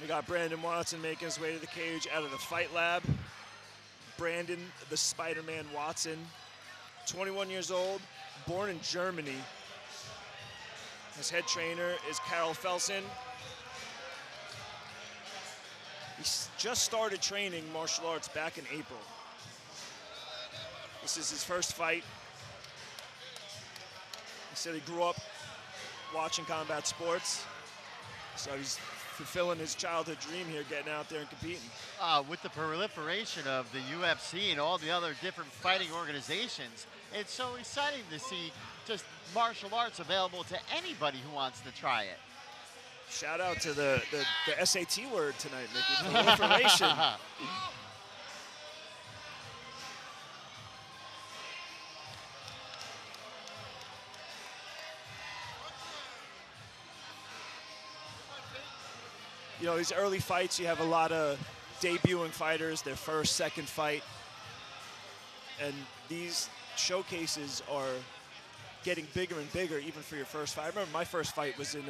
We got Brandon Watson making his way to the cage out of the Fight Lab. Brandon, the Spider-Man Watson, 21 years old, born in Germany. His head trainer is Carol Felsen. He just started training martial arts back in April. This is his first fight. He said he grew up watching combat sports, so he's fulfilling his childhood dream here, getting out there and competing. With the proliferation of the UFC and all the other different fighting organizations, it's so exciting to see just martial arts available to anybody who wants to try it. Shout out to the SAT word tonight, Mickey. Proliferation. You know, these early fights, you have a lot of debuting fighters, their first, second fight. And these showcases are getting bigger and bigger, even for your first fight. I remember my first fight was in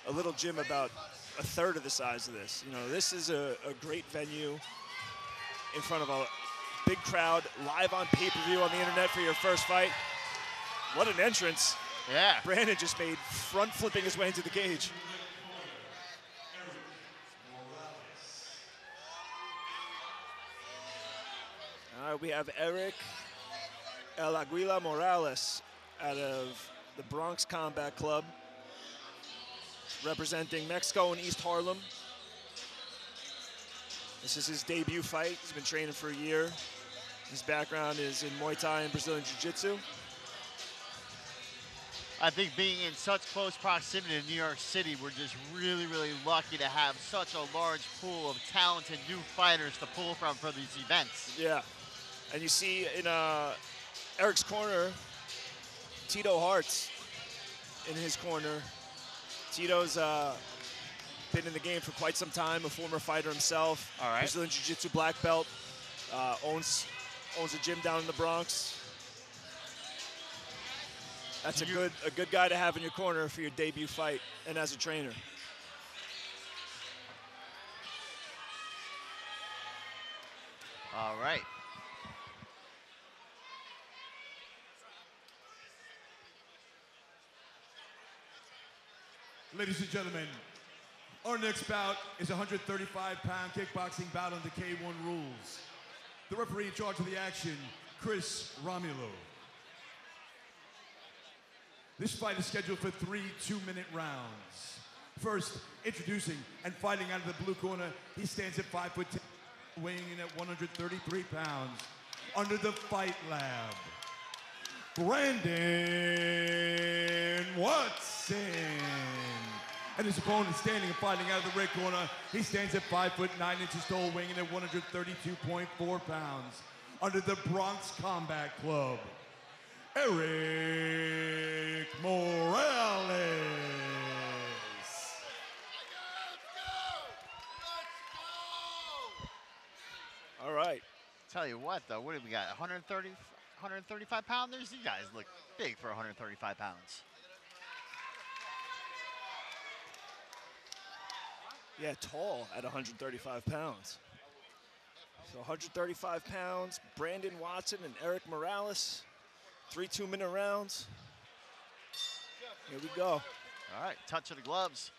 a little gym about a third of the size of this. You know, this is a great venue in front of a big crowd, live on pay-per-view on the internet for your first fight. What an entrance. Yeah. Brandon just made front flipping his way into the cage. All right, we have Eric El Aguila Morales out of the Bronx Combat Club, representing Mexico and East Harlem. This is his debut fight. He's been training for a year. His background is in Muay Thai and Brazilian Jiu-Jitsu. I think being in such close proximity to New York City, we're just really, really lucky to have such a large pool of talented new fighters to pull from for these events. Yeah, and you see in Eric's corner, Tito Hart's in his corner. Tito's been in the game for quite some time, a former fighter himself. All right. Brazilian Jiu-Jitsu black belt, owns a gym down in the Bronx. That's a good guy to have in your corner for your debut fight and as a trainer. All right. Ladies and gentlemen, our next bout is a 135-pound kickboxing bout under K1 rules. The referee in charge of the action, Chris Romulo. This fight is scheduled for 3 two-minute rounds. First, introducing and fighting out of the blue corner, he stands at 5'10", weighing in at 133 pounds. Under the Fight Lab, Brandon Watson. And his opponent standing and fighting out of the red corner, he stands at 5'9" tall, weighing in at 132.4 pounds. Under the Bronx Combat Club, Eric Morales. All right. Tell you what, though, what do we got? 135 pounders? You guys look big for 135 pounds. Yeah, tall at 135 pounds. So 135 pounds, Brandon Watson and Eric Morales. 3 two-minute rounds. Here we go. All right, touch of the gloves.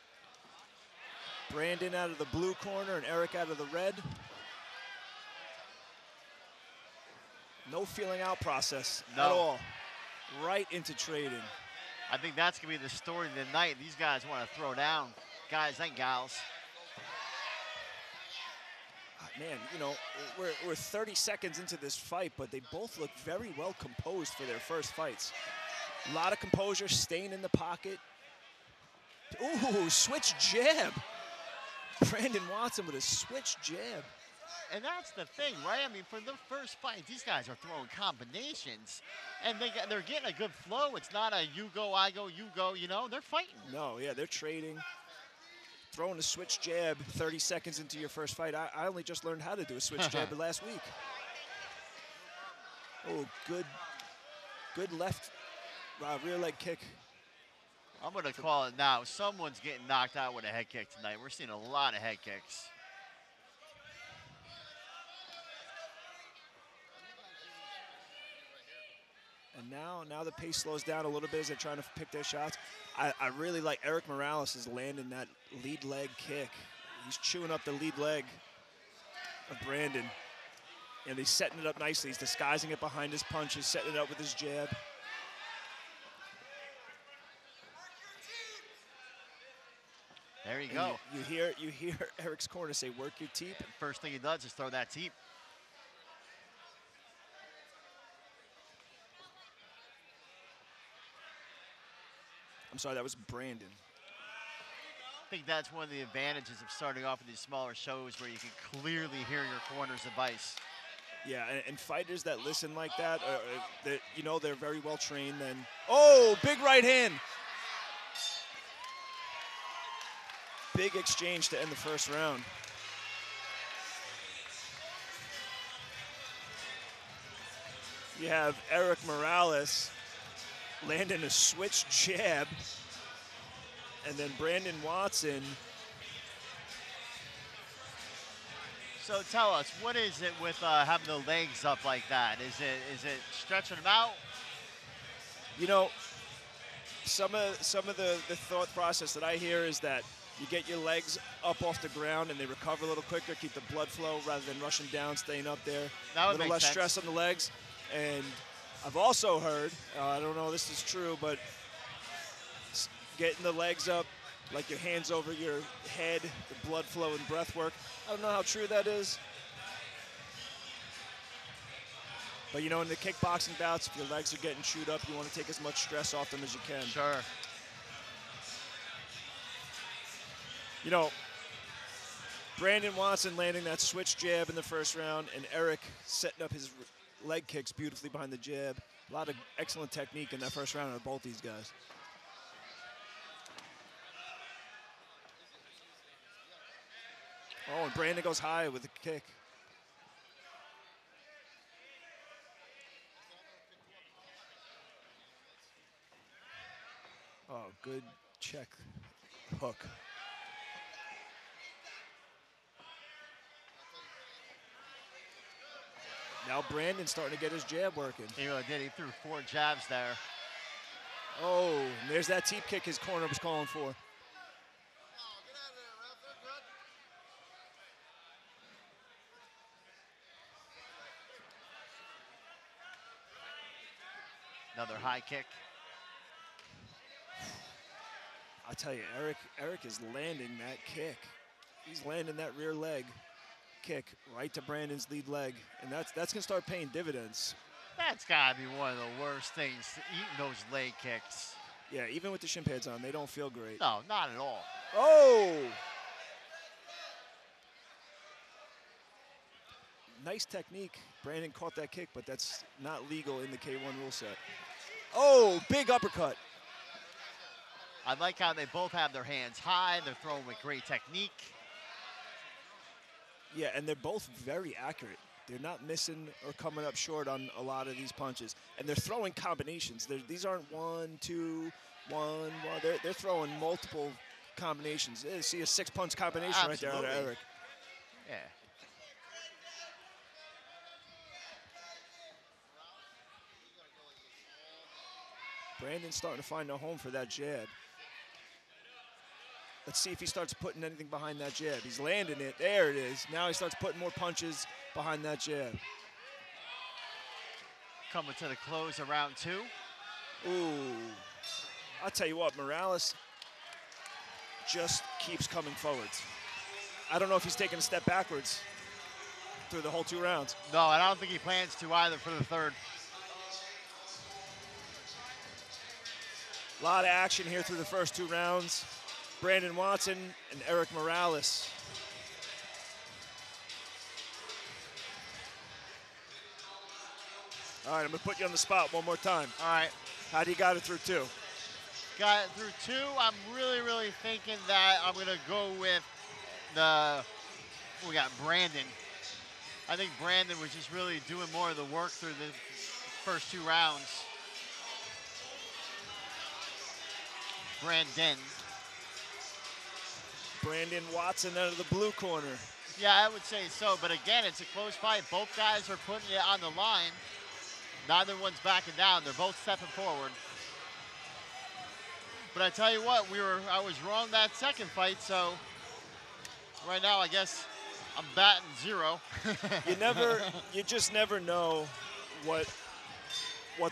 Brandon out of the blue corner and Eric out of the red. No feeling out process at all. Right into trading. I think that's going to be the story of the night. These guys want to throw down, guys and gals. Man, you know, we're 30 seconds into this fight, but they both look very well composed for their first fights. A lot of composure, staying in the pocket. Ooh, switch jab. Brandon Watson with a switch jab. And that's the thing, right? I mean, for the first fight, these guys are throwing combinations, and they're getting a good flow. It's not a you go, I go, you go, you know, they're fighting. No, yeah, they're trading. Throwing a switch jab 30 seconds into your first fight. I only just learned how to do a switch jab last week. Oh, good left rear leg kick I'm going to call it now. Someone's getting knocked out with a head kick tonight. We're seeing a lot of head kicks. And now the pace slows down a little bit as they're trying to pick their shots. I really like Eric Morales is landing that lead leg kick. He's chewing up the lead leg of Brandon. And he's setting it up nicely. He's disguising it behind his punches, setting it up with his jab. There you go. You hear Eric's corner say, "Work your teep." First thing he does is throw that teep. I'm sorry, that was Brandon. I think that's one of the advantages of starting off with these smaller shows where you can clearly hear your corner's advice. Yeah, and fighters that listen like that, they're very well trained. Then, oh, big right hand. Big exchange to end the first round. You have Eric Morales landing a switch jab, and then Brandon Warsen. So tell us, what is it with having the legs up like that? Is it stretching them out? You know, some of the thought process that I hear is that you get your legs up off the ground and they recover a little quicker, keep the blood flow rather than rushing down, staying up there. That would a little make less sense. stress on the legs. And I've also heard, I don't know if this is true, but getting the legs up, like your hands over your head, the blood flow and breath work. I don't know how true that is. But you know, in the kickboxing bouts, if your legs are getting chewed up, you want to take as much stress off them as you can. Sure. You know, Brandon Warsen landing that switch jab in the first round, and Eric setting up his leg kicks beautifully behind the jab. A lot of excellent technique in that first round of both these guys. Oh, and Brandon goes high with the kick. Oh, good check hook. Now Brandon's starting to get his jab working. He really did. He threw 4 jabs there. Oh, and there's that teep kick his corner was calling for. Another high kick. I tell you, Eric is landing that kick. He's landing that rear leg kick right to Brandon's lead leg, and that's gonna start paying dividends. That's gotta be one of the worst things, eating those leg kicks. Yeah, even with the shin pads on, they don't feel great. No, not at all. Oh! Nice technique. Brandon caught that kick, but that's not legal in the K1 rule set. Oh, big uppercut. I like how they both have their hands high. They're throwing with great technique. Yeah, and they're both very accurate. They're not missing or coming up short on a lot of these punches. And they're throwing combinations. These aren't 1, 2, 1, 1. They're throwing multiple combinations. You see a 6-punch combination right there out of Eric. Yeah. Brandon's starting to find a home for that jab. Let's see if he starts putting anything behind that jab. He's landing it. There it is. Now he starts putting more punches behind that jab. Coming to the close of round 2. Ooh. I'll tell you what, Morales just keeps coming forwards. I don't know if he's taking a step backwards through the whole 2 rounds. No, and I don't think he plans to either for the 3rd. A lot of action here through the first 2 rounds. Brandon Warsen and Eric Morales. All right, I'm gonna put you on the spot one more time. All right. How do you got it through 2? Got it through 2. I'm really thinking that I'm gonna go with we got Brandon. I think Brandon was just really doing more of the work through the first 2 rounds. Brandon. Brandon Watson out of the blue corner. Yeah, I would say so. But again, it's a close fight. Both guys are putting it on the line. Neither one's backing down. They're both stepping forward. But I tell you what, I was wrong that second fight, so right now I guess I'm batting 0. You just never know what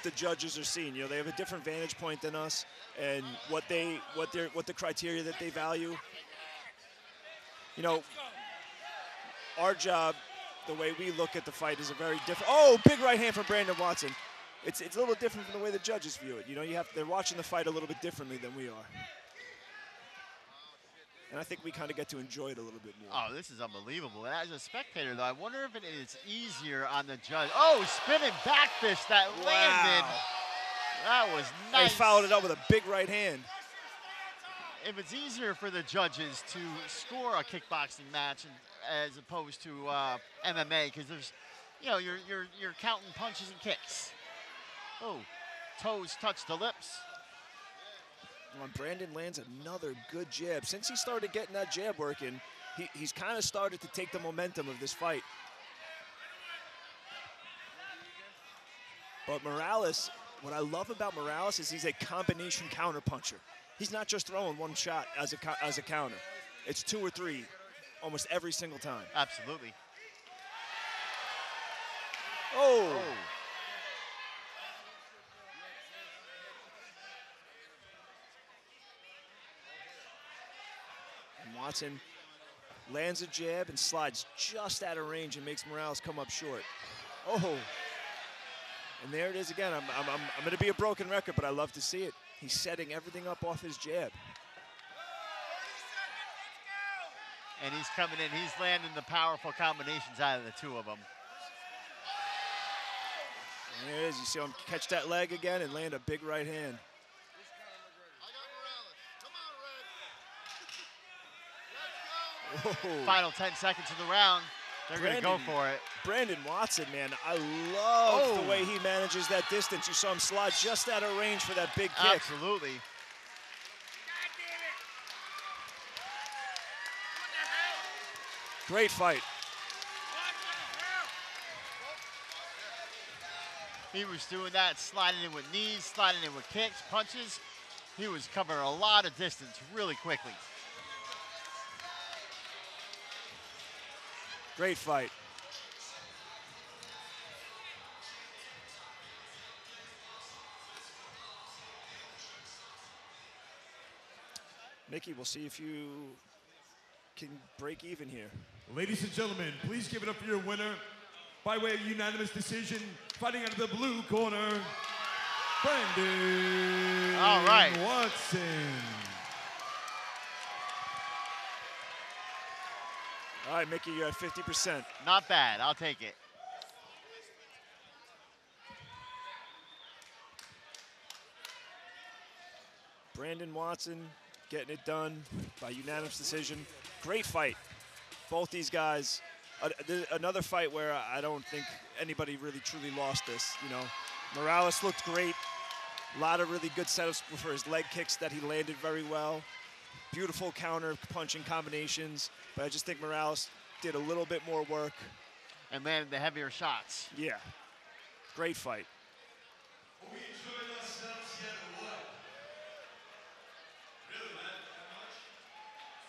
the judges are seeing. You know, they have a different vantage point than us, and what the criteria that they value. You know, our job, the way we look at the fight, is a very different. Oh, big right hand from Brandon Watson. It's a little different from the way the judges view it. You know, they're watching the fight a little bit differently than we are. And I think we kind of get to enjoy it a little bit more. Oh, this is unbelievable. And as a spectator, though, I wonder if it is easier on the judge. Oh, spinning back fist that landed. That was nice. He followed it up with a big right hand. If it's easier for the judges to score a kickboxing match as opposed to MMA, because there's, you know, you're counting punches and kicks. Oh, toes touch the lips. Well, Brandon lands another good jab. Since he started getting that jab working, he's kind of started to take the momentum of this fight. But Morales, what I love about Morales is he's a combination counter puncher. He's not just throwing one shot as a counter. It's 2 or 3 almost every single time. Absolutely. Oh. Watson lands a jab and slides just out of range and makes Morales come up short. Oh, and there it is again. I'm going to be a broken record, but I love to see it. He's setting everything up off his jab. And he's coming in. He's landing the powerful combinations out of the two of them. And there it is. You see him catch that leg again and land a big right hand. Whoa. Final 10 seconds of the round. They're going to go for it. Brandon Watson, man, I love the way he manages that distance. You saw him slide just out of range for that big kick. Absolutely. Great fight. He was doing that, sliding in with knees, sliding in with kicks, punches. He was covering a lot of distance really quickly. Great fight. Mickey, we'll see if you can break even here. Ladies and gentlemen, please give it up for your winner. By way of unanimous decision, fighting out of the blue corner, Brandon Watson. All right, Mickey, you're at 50%. Not bad. I'll take it. Brandon Watson getting it done by unanimous decision. Great fight. Both these guys. Another fight where I don't think anybody really truly lost this. You know, Morales looked great. A lot of really good setups for his leg kicks that he landed very well. Beautiful counter punching combinations, but I just think Morales did a little bit more work. And landed the heavier shots. Yeah, great fight. We enjoyed ourselves yet